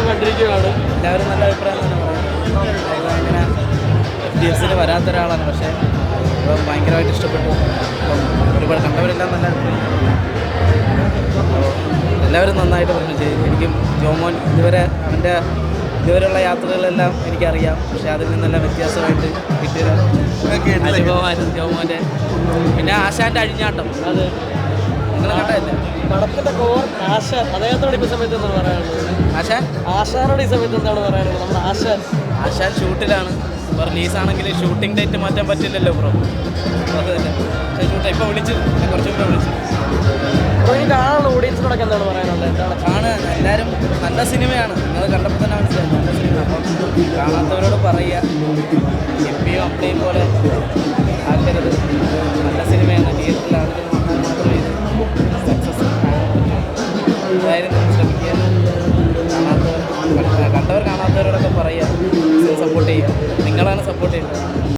കണ്ടിരിക്കുകയാണ്. എല്ലാവരും നല്ല അഭിപ്രായം തന്നെ പറയുന്നത്. അങ്ങനെ DFCയിൽ വരാത്ത ഒരാളാണ്, പക്ഷേ ഇപ്പം ഭയങ്കരമായിട്ട് ഇഷ്ടപ്പെട്ടു. അപ്പം ഒരുപാട് കണ്ടവരെല്ലാം നല്ല അഭിപ്രായം. അപ്പോൾ എല്ലാവരും നന്നായിട്ട് പറഞ്ഞു ചെയ്യും. എനിക്കും ജോമോൻ ഇതുവരെയുള്ള യാത്രകളെല്ലാം എനിക്കറിയാം, പക്ഷേ അതിൽ നിന്നെല്ലാം വ്യത്യാസമായിട്ട് കിട്ടിയ അനുഭവമായിരുന്നു ജോമോൻ്റെ. പിന്നെ ആശാൻ്റെ അഴിഞ്ഞാട്ടം, അത് നിങ്ങൾ കണ്ടതല്ലേ? നടപ്പിന്റെ കോർ ആശാൻ, അദ്ദേഹത്തോട് ഈ സമയത്ത് എന്താണ് പറയാനുള്ളത്? ആശാനോട് ഈ സമയത്ത് എന്താണ് പറയാനുള്ളത്? നമ്മുടെ ആശാൻ ഷൂട്ടിലാണ്. ഇപ്പോൾ റിലീസാണെങ്കിൽ ഷൂട്ടിംഗ് ഡേറ്റ് മാറ്റാൻ പറ്റില്ലല്ലോ ബ്രോ. അത് തന്നെ ഷൂട്ട് ഇപ്പോൾ വിളിച്ചു, കുറച്ച് മുമ്പ് വിളിച്ചു. അപ്പോൾ ഈ കാണാനുള്ള ഓഡിയൻസിനോടൊക്കെ എന്താണ് പറയാനുള്ളത്? കാണാൻ എല്ലാവരും നല്ല സിനിമയാണ്, നിങ്ങൾ കണ്ടപ്പോൾ തന്നെ മനസ്സിലായി നല്ല സിനിമ. അപ്പം കാണാത്തവരോട് പറയുക, എപ്പിയും അപ്പയും പോലെ ആക്കരുത്. നല്ല സിനിമയാണ്, തിയേറ്ററിലാണെങ്കിലും വന്നാൽ മാത്രമേ ഇത് സക്സസ് എന്തായാലും ശ്രമിക്കുക. കണ്ടവർ കാണാത്തവരോടൊക്കെ പറയുക, സപ്പോർട്ട് ചെയ്യുക. നിങ്ങളാണ് സപ്പോർട്ട് ചെയ്യുന്നത്.